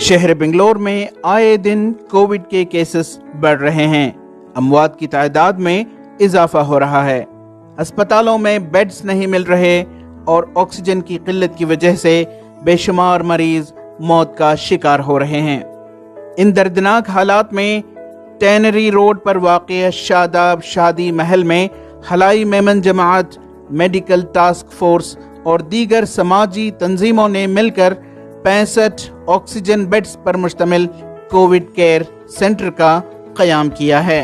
शहर बेंगलोर में आए दिन कोविड के केसेस बढ़ रहे हैं। अमवात की तादाद में इजाफा हो रहा है। अस्पतालों में बेड्स नहीं मिल रहे और ऑक्सीजन की किल्लत की वजह से बेशुमार मरीज मौत का शिकार हो रहे हैं। इन दर्दनाक हालात में टैनरी रोड पर वाक़ शादाब शादी महल में हलाई मेमन जमात, मेडिकल टास्क फोर्स और दीगर समाजी तंजीमों ने मिलकर 65 ऑक्सीजन बेड्स पर मुश्तमिल कोविड केयर सेंटर का क़याम किया है।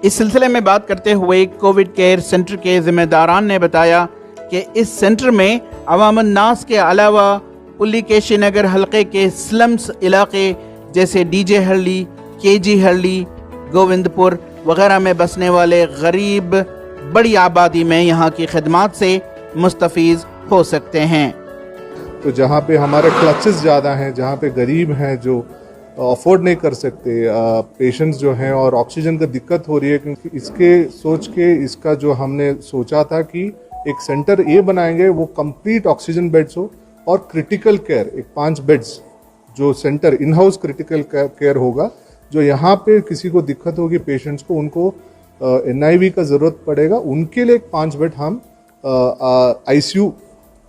इस सिलसिले में बात करते हुए कोविड केयर सेंटर के जिम्मेदारान ने बताया कि इस सेंटर में अवामन नास के अलावा पुलिकेशी नगर हल्के के स्लम्स इलाके जैसे डीजे हरली, केजी हरली, गोविंदपुर वगैरह में बसने वाले गरीब बड़ी आबादी में यहाँ की खिदमात से मुस्तफीज हो सकते हैं। तो जहाँ पे हमारे क्लचेस ज़्यादा हैं, जहाँ पे गरीब हैं जो अफोर्ड नहीं कर सकते पेशेंट्स जो हैं और ऑक्सीजन का दिक्कत हो रही है, क्योंकि इसके सोच के इसका जो हमने सोचा था कि एक सेंटर ये बनाएंगे वो कंप्लीट ऑक्सीजन बेड्स हो और क्रिटिकल केयर एक 5 बेड्स जो centre in house critical care होगा। जो यहाँ पे किसी को दिक्कत होगी पेशेंट्स को, उनको NIV का ज़रूरत पड़ेगा, उनके लिए 5 बेड हम ICU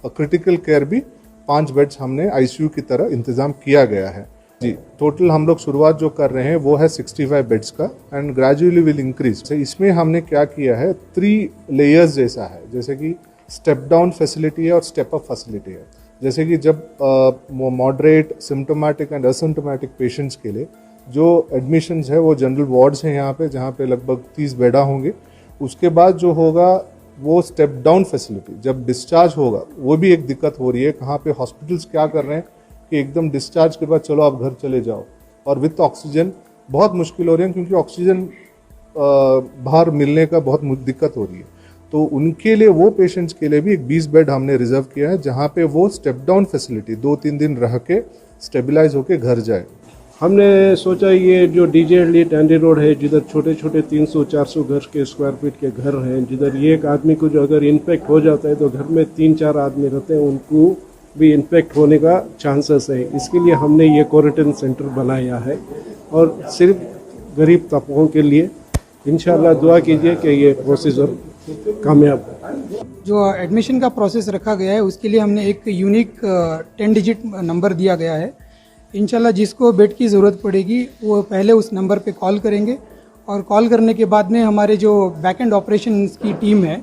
क्रिटिकल केयर भी 5 बेड्स हमने ICU की तरह इंतज़ाम किया गया है जी। टोटल हम लोग शुरुआत जो कर रहे हैं वो है 65 बेड्स का एंड ग्रेजुअली विल इंक्रीज। इसमें हमने क्या किया है 3 लेयर्स जैसा है, जैसे कि स्टेप डाउन फैसिलिटी है और स्टेप अप फैसिलिटी है। जैसे कि जब moderate symptomatic and asymptomatic patients के लिए जो एडमिशन्स है वो जनरल वार्ड्स हैं यहाँ पे, जहाँ पे लगभग 30 बेडा होंगे। उसके बाद जो होगा वो स्टेप डाउन फैसिलिटी, जब डिस्चार्ज होगा वो भी एक दिक्कत हो रही है। कहाँ पे हॉस्पिटल्स क्या कर रहे हैं कि एकदम डिस्चार्ज के बाद चलो आप घर चले जाओ, और विथ ऑक्सीजन बहुत मुश्किल हो रही है क्योंकि ऑक्सीजन बाहर मिलने का बहुत दिक्कत हो रही है। तो उनके लिए वो पेशेंट्स के लिए भी एक 20 बेड हमने रिजर्व किया है, जहाँ पे वो स्टेप डाउन फैसिलिटी 2-3 दिन रह के स्टेबिलाईज होके घर जाए। हमने सोचा ये जो डीजे टैंडी रोड है, जिधर छोटे छोटे 300-400 घर के स्क्वायर फीट के घर हैं, जिधर ये एक आदमी को जो अगर इन्फेक्ट हो जाता है तो घर में 3-4 आदमी रहते हैं, उनको भी इन्फेक्ट होने का चांसेस है। इसके लिए हमने ये क्वारंटाइन सेंटर बनाया है और सिर्फ गरीब तबकों के लिए। इंशाल्लाह दुआ कीजिए कि ये प्रोसीजर कामयाब हो। जो एडमिशन का प्रोसेस रखा गया है उसके लिए हमने एक यूनिक 10 डिजिट नंबर दिया गया है। इंशाल्लाह जिसको बेड की ज़रूरत पड़ेगी वो पहले उस नंबर पे कॉल करेंगे और कॉल करने के बाद में हमारे जो बैक एंड ऑपरेशन की टीम है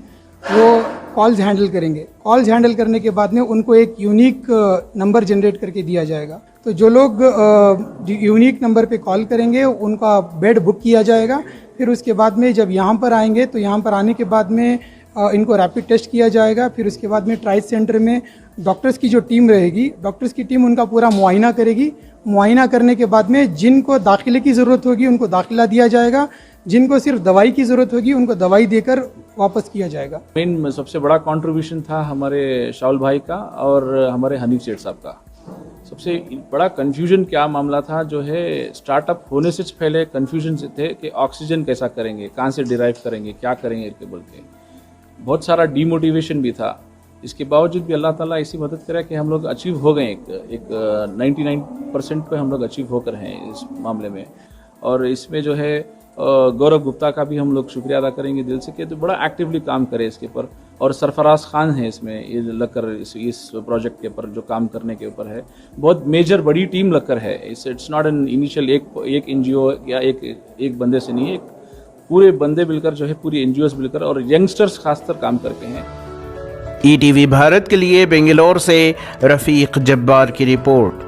वो कॉल्स हैंडल करेंगे। कॉल्स हैंडल करने के बाद में उनको एक यूनिक नंबर जनरेट करके दिया जाएगा। तो जो लोग यूनिक नंबर पे कॉल करेंगे उनका बेड बुक किया जाएगा। फिर उसके बाद में जब यहाँ पर आएंगे तो यहाँ पर आने के बाद में इनको रैपिड टेस्ट किया जाएगा। फिर उसके बाद में ट्राइस सेंटर में डॉक्टर्स की जो टीम रहेगी, डॉक्टर्स की टीम उनका पूरा मुआयना करेगी। मुआयना करने के बाद में जिनको दाखिले की ज़रूरत होगी उनको दाखिला दिया जाएगा, जिनको सिर्फ दवाई की ज़रूरत होगी उनको दवाई देकर वापस किया जाएगा। मेन सबसे बड़ा कंट्रीब्यूशन था हमारे शाहुल भाई का और हमारे हनीफ सेठ साहब का। सबसे बड़ा कन्फ्यूजन क्या मामला था जो है, स्टार्टअप होने से पहले कन्फ्यूजन थे कि ऑक्सीजन कैसा करेंगे, कहाँ से डिराइव करेंगे, क्या करेंगे के बोल के बहुत सारा डीमोटिवेशन भी था। इसके बावजूद भी अल्लाह ताला ऐसी मदद करे कि हम लोग अचीव हो गए, एक 99% पे हम लोग अचीव होकर हैं इस मामले में। और इसमें जो है गौरव गुप्ता का भी हम लोग शुक्रिया अदा करेंगे दिल से कि तो बड़ा एक्टिवली काम करे इसके ऊपर। और सरफराज खान है इसमें ये लगकर इस प्रोजेक्ट के ऊपर जो काम करने के ऊपर है, बहुत मेजर बड़ी टीम लगकर है। इट्स नॉट एन इनिशियल एक NGO या एक बंदे से नहीं है, पूरे बंदे मिलकर जो है, पूरी NGOs मिलकर और यंगस्टर्स खासकर काम करके हैं। ETV भारत के लिए बेंगलोर से रफीक जब्बार की रिपोर्ट।